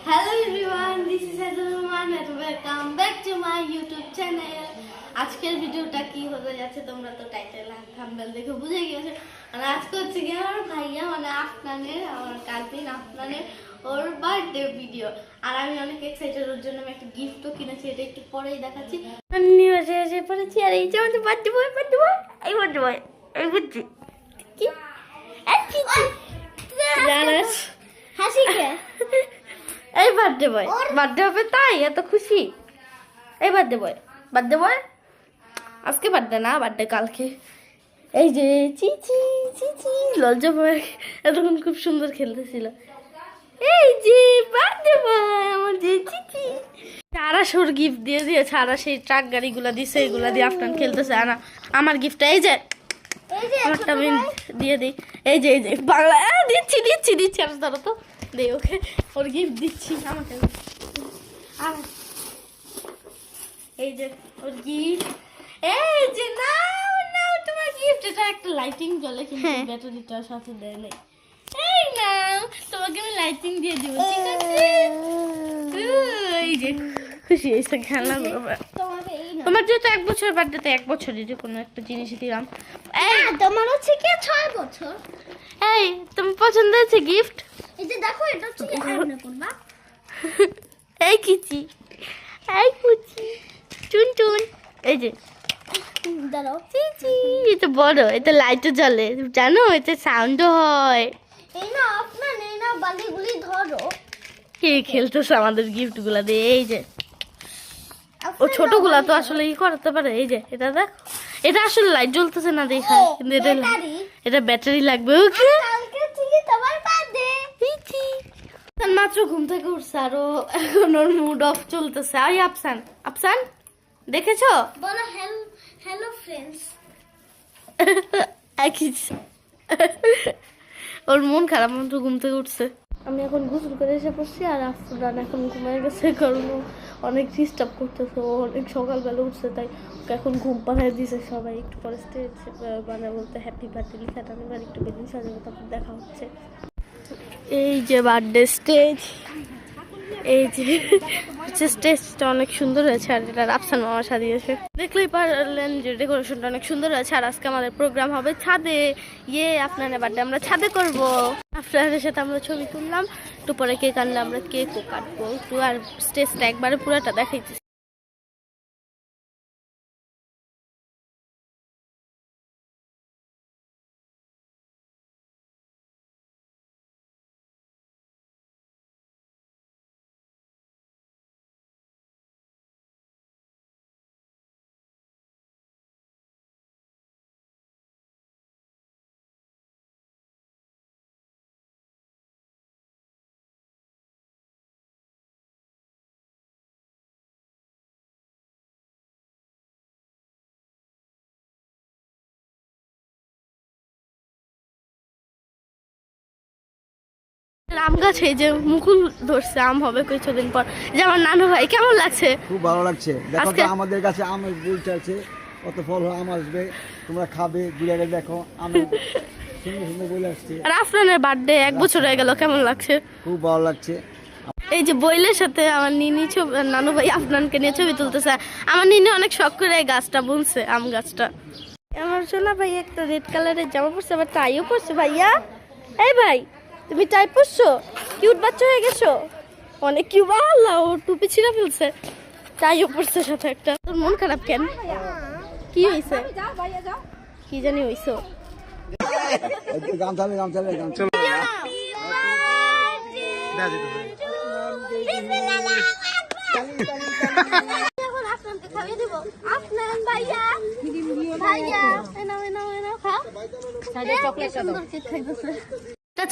Hello everyone, this is Hazarman and welcome back to my YouTube channel. আজকের ভিডিওটা কি হতে যাচ্ছে তোমরা তো টাইটেল আর থাম্বনেল দেখে বুঝে গিয়েছো। আর আজকে হচ্ছে কি আমার ভাইয়া মানে আফনানের আমার কাজিন আফনানের ওর বার্থডে ভিডিও। আর আমি অনেক এক্সাইটেড, ওর জন্য আমি একটা গিফটও কিনেছি, এটা একটু পরেই দেখাচ্ছি। আমি এসে পড়েছি আর এই যে আমাদের বার্থডে বয় এই বুঝছি কি জানাস হাসি কে এই বার্থডে বয় বার্থডে হবে তাই এত খুশি। এই বার্থডে বয় আজকে বার্থডে না, বার্থডে কালকে। এই যে চিচি লজ্জা বয় এতক্ষণ খুব সুন্দর খেলতেছিল। এই যে বার্থডে বয় আমার যে চিচি সারা সুর গিফট দিয়ে দিয়েছে, আর সেই ট্রাক গাড়িগুলো দিছে, এগুলা দিয়ে আফটান খেলতেছে। আর আমার গিফটটা এই যে আমারটা আমি দিয়ে দিই। এই যে বাংলা দিচ্ছি আর ধরো তো দে ওকে, ওর গিফট দিচ্ছি আমাকে। আর এই যে ওর গিফট, এই যে নাও তোমার গিফট। এটা একটা লাইটিং জ্বলে কিন্তু ব্যাটারিটার সাথে দেয় নাই। এই নাও তোমাকে আমি লাইটিং দিয়ে দিব, ঠিক আছে? এই যে খুশি হয়েছে খেলনা। তোমার যেহেতু 1 বছর বার্থডেতে 1 বছরই যে কোনো একটা জিনিসই দিলাম। এই তোমার হচ্ছে কি 6 বছর। এই তুমি পছন্দ হয়েছে গিফট? এই যে দেখো এটা হচ্ছে কি আয়না করবা। এই কিচি এই কুচি টুন এই যে দাঁড়াও চিচি, এটা বড়, এটা লাইটও জ্বলে জানো, এটা সাউন্ডও হয়। এই না আপনার এই না বালিগুলি ধরো। কে খেলতেছে আমাদের গিফটগুলা দিয়ে। এই যে ও ছোটগুলা তো আসলে ই করতে পারে। এই যে এটা দেখ, এটা আসলে লাইট জ্বলতেছে না দেখা, কিন্তু এটা ব্যাটারি লাগবে। ওকে মাত্র ঘুম থেকে উঠছে আর এখন ওর মুড অফ চলতেছে। আই আফসান দেখেছো? বলো হ্যালো ফ্রেন্ডস। ওর মন খারাপ, মাত্র ঘুম থেকে উঠছে। আমি এখন গোসল করে এসে পড়ছি আর আফসান এখন ঘুমায় গেছে, কারণ অনেক ডিস্টার্ব করতেছে। ও অনেক সকালবেলা উঠছে, তাই ওকে এখন ঘুম পাড়ায় দিয়েছে সবাই। একটু পরে স্টেজ মানে বলতে হ্যাপি বার্থডে লিখাটা আমি একটু বেলুন সাজাবো, তারপর দেখা হচ্ছে। এই যে বার্থডে স্টেজ, এই যে স্টেজটা অনেক সুন্দর হয়েছে আর এটা আফসান মামা সাজিয়েছে। দেখলেই পারলেন যে ডেকোরেশনটা অনেক সুন্দর হয়েছে। আর আজকে আমাদের প্রোগ্রাম হবে ছাদে। আপনার বার্থডে আমরা ছাদে করবো। আপনাদের সাথে আমরা ছবি তুললাম, একটু পরে কেক আনলে আমরা কেকও কাটবো। একটু আর স্টেজটা একবারে পুরোটা দেখাইছি। আম গাছে যে মুকুল ধরছে, আম হবে কিছুদিন পর। যে আমার নানু ভাই, কেমন লাগছে? খুব ভালো লাগছে। দেখো তো আমাদের কাছে আমের বলতে আছে, কত ফল আম আসবে, তোমরা খাবে, ঘুরে দেখো আম সুন্দর বলে আসছে। আর আফরানের বার্থডে 1 বছর হয়ে গেল, কেমন লাগছে? খুব ভালো লাগছে। এই যে বইলের সাথে আমার নিনি নানু ভাই আফরানকে নিয়ে ছবি তুলতেছে। আমার নিনি অনেক শখ করে এই গাছটা বুনছে, আম গাছটা। আমার সোনা ভাই একটা রেড কালারের জামা পরছে, আবার টাইও পরছে। ভাইয়া এই ভাই তুমি টাই পরছো, কিউট বাচ্চা হয়ে গেছো, অনেক কিউট। আল্লাহ ও টুপি ছিঁড়ে ফেলছে, টাইও পরছে সাথে একটা। তোর মন খারাপ কেন? কি হয়েছে? কি জানি হয়েছে?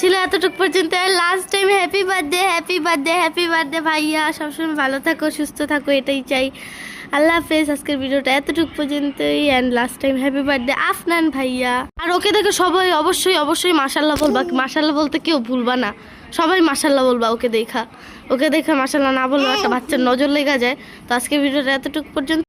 ছিল এতটুকু পর্যন্ত। লাস্ট টাইম হ্যাপি বার্থডে ভাইয়া, সবসময় ভালো থাকো, সুস্থ থাকো, এটাই চাই। আল্লাহ হাফেজ। আজকের ভিডিওটা এতটুকু পর্যন্তই। And last time happy birthday Afnan ভাইয়া। আর ওকে দেখে সবাই অবশ্যই মাশাল্লাহ বলবা। মাশাল্লাহ বলতে কেউ ভুলবা না, সবাই মাশাল্লাহ বলবা। ওকে দেখা মাশাল্লাহ না বললেও একটা বাচ্চার নজর লেগে যায়। তো আজকের ভিডিওটা এতটুকু পর্যন্ত।